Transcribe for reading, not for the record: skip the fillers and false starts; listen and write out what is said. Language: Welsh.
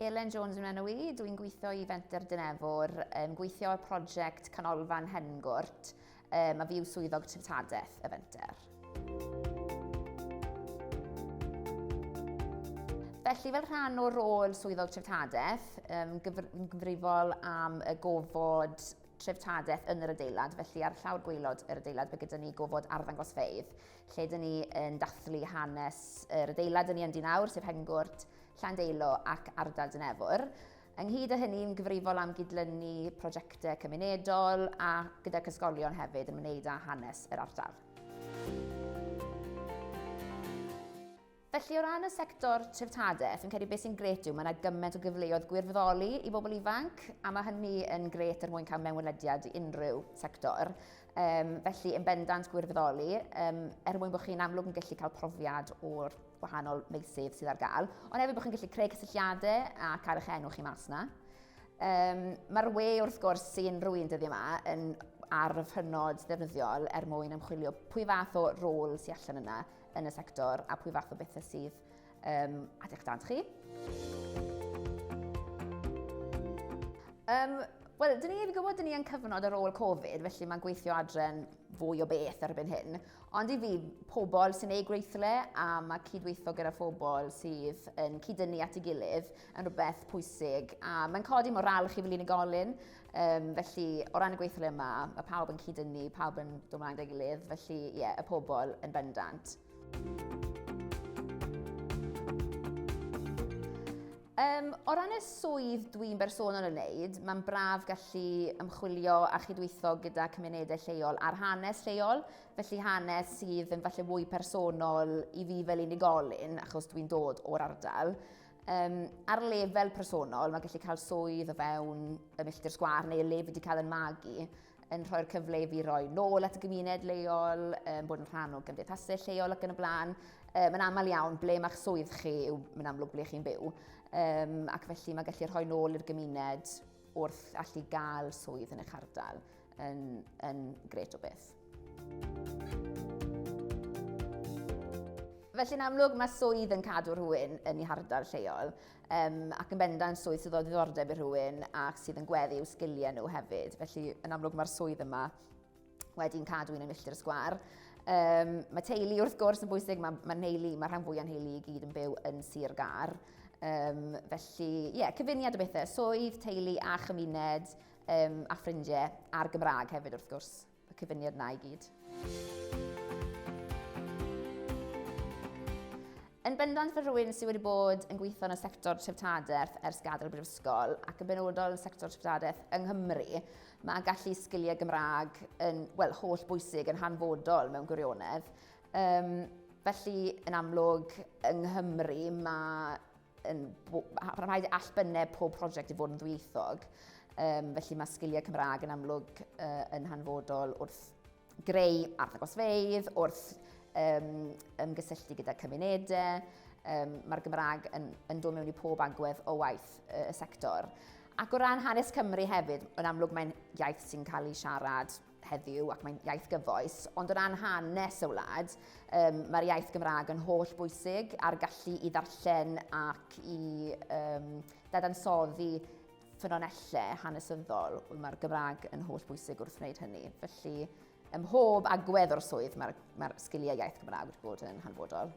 Elen Jones yn enw i, dwi'n gweithio i Menter Dinefwr, gweithio y prosiect canolfan Hengwrt, a fi yw swyddog treftadaeth y Menter. Felly, fel rhan o rôl swyddog treftadaeth, fi'n gyfrifol am y gofod treftadaeth yn yr adeilad, felly ar llawr gwaelod yr adeilad mae gyda ni gofod arddangosfeydd, lle dyn ni yn dathlu hanes yr adeilad yn Dinefwr, sef Hengwrt, Llandeilo ac ardal Dinefwr. Ynghyd â hynny, yn gyfrifol am gydlynu prosiectau cymunedol a gyda'r ysgolion hefyd yn ymwneud â hanes yr ardal. Felly, o ran y sector treftadaeth, fi'n credu beth sy'n gret yw, mae yna gymaint o gyfleoedd gwirfoddoli i bobl ifanc, a mae hynny yn gret mwyn cael mewnwelediad i unrhyw sector. Felly, yn bendant gwirfoddoli, mwyn bod chi'n amlwg yn gallu cael profiad o'r wahanol meysydd sydd ar gael, ond hefyd bod chi'n gallu creu cysylltiadau a cael eich enw chi mas yna. Mae'r we wrth gwrs sy'n rwy'n dyddi yma yn arf hynod ddefnyddiol mwyn ymchwilio pwy fath o rôl sydd allan yna yn y sector a pwy fath o bethau sydd at eich dant chi. Wel, dyn ni gwybod dyn ni yn cyfnod ar ôl Covid, felly mae'n gweithio adre'n fwy o beth erbyn hyn. Ond i fi, pobl sy'n ei gweithle a mae cydweithio gyda phobl sydd yn cydynnu at ei gilydd yn rhywbeth pwysig. A mae'n codi moral chi fel unigolyn, felly o ran y gweithle yma, mae pawb yn cydynnu, pawb yn dod ymlaen gyda'i gilydd, felly y pobl yn bendant. O ran y swydd dwi'n bersonol yn wneud, mae'n braf gallu ymchwilio a chydweithio gyda cymunedau lleol a'r hanes lleol, felly hanes sydd yn falle fwy personol i fi fel unigolyn, achos dwi'n dod o'r ardal. Ar lefel personol, mae'n gallu cael swydd o fewn y milltir sgwâr neu y le fi wedi cael yn magu, yn rhoi'r cyfle i fi roi nôl at y gymuned leol, bod yn rhan o gymdeithasau lleol ac yn y blaen. Mae'n aml iawn ble mae'ch swydd chi yw mae'n amlwg ble chi'n byw. Ac felly mae gallu rhoi nôl i'r gymuned wrth allu gael swydd yn eich ardal yn gret o beth. Felly yn amlwg mae swydd yn cadw rhywun yn ei hardal lleol ac yn bendant swydd sydd o ddiddordeb i rhywun ac sydd yn gweddi i'w sgiliau nhw hefyd. Felly yn amlwg mae'r swydd yma wedi'n cadw un yn milltir y sgwâr. Mae teulu wrth gwrs yn bwysig, mae rhan fwyaf yn heulu i gyd yn byw yn Sir Gar. Felly, cyfuniad o bethau, swydd, teulu a chymuned a ffrindiau a'r Gymraeg hefyd wrth gwrs, y cyfuniad yna i gyd. Yn bendant fel rhywun sydd wedi bod yn gweithio yn y sector treftadaeth ers gadael brifysgol ac yn benodol yn y sector treftadaeth yng Nghymru, mae gallu sgiliau Gymraeg yn holl bwysig yn hanfodol mewn gwirionedd. Felly, yn amlwg, yng Nghymru mae'n rhaid allbynnu pob prosiect i fod yn ddwyieithog. Felly mae sgiliau Cymraeg yn amlwg yn hanfodol wrth greu arddangosfeydd, wrth ymgysylltu gyda cymunedau. Mae'r Gymraeg yn dod mewn i pob agwedd o waith y sector. Ac o ran hanes Cymru hefyd, yn amlwg mae'n iaith sy'n cael ei siarad heddiw ac mae'n iaith gyfoes, ond o ran hanes y wlad, mae'r iaith Gymraeg yn holl bwysig a'r gallu i ddarllen ac i dadansoddi ffynonellau hanesyddol, mae'r Gymraeg yn holl bwysig wrth wneud hynny. Felly, ym mhob agwedd o'r swydd mae'r sgiliau iaith Gymraeg wedi bod yn hanfodol.